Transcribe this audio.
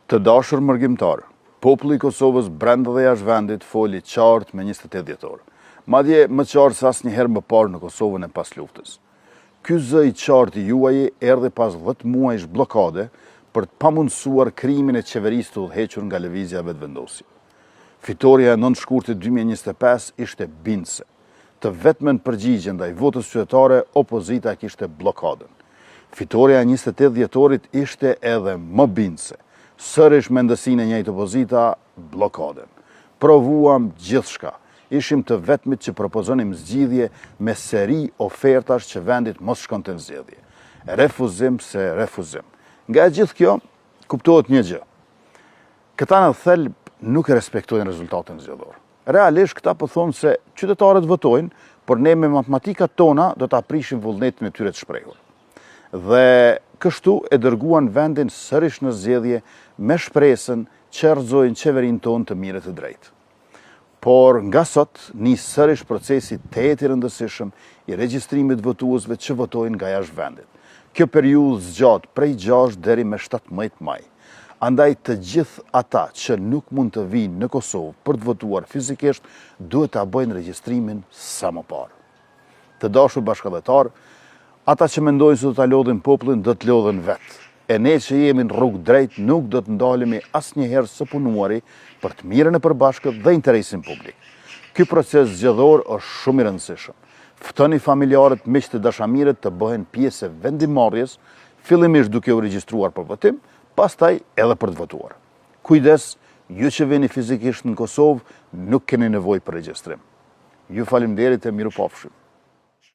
Të dashur mërgjimtar, populli i Kosovës brenda dhe jashtë vendit foli qartë me 28 dhjetor. Madje më qartë se asnjëherë më parë në Kosovën e pas luftës. Ky zë i qartë i juaj erdhi pas 10 muajsh bllokade për të pamundsuar krimin e qeverisë të udhëhequr nga lëvizja vetëvendosje. Fitoria e 9 shkurtit 2025 ishte bindëse. Të vetmen përgjigje ndaj votës qytetare, opozita kishte bllokadën. Fitoria e 28 dhjetorit ishte edhe më bindëse. Sërish me ndësinë e njëjtë opozita, bllokadën. Provuam gjithçka. Ishim të vetmit që propozonim zgjidhje me seri ofertash që vendit mos shkonte në zgjedhje. Refuzim se refuzim. Nga e gjithë kjo, kuptohet një gjë. Këta në thelb nuk e respektojnë rezultatin zgjedhor. Realisht këta po thonë se qytetarët votojnë, por ne me matematikat tona do ta prishim vullnetin e tyre të shprehur. Dhe kështu e dërguan vendin sërish në zgjedhje me shpresën që rrëzojnë qeverinë tonë të mirë të drejtë. Por nga sot nis sërish procesi tetë i rëndësishëm i regjistrimit votuesve që votojnë nga jashtë vendit. Kjo periudhë zgjat prej 6 deri me 17 maj. Andaj të gjithë ata që nuk mund të vinë në Kosovë për të votuar fizikisht, duhet ta bëjnë regjistrimin sa më parë. Të dashur bashkëdhetar, ata që mendojnë se do ta lodhin popullin, do të lodhen vetë. E ne që jemi në rrugë drejt nuk do të ndalemi asnjëherë së punuari për të mirën e përbashkët dhe interesin publik. Ky proces zgjedhor është shumë i rëndësishëm. Ftoni familjarët, miqtë të dashamirët të bëhen pjesë e vendimarrjes, fillimisht duke u regjistruar për votim, pastaj edhe për të votuar. Kujdes, ju që vini fizikisht në Kosovë nuk keni nevojë për regjistrim. Ju faleminderit e mirupafshim.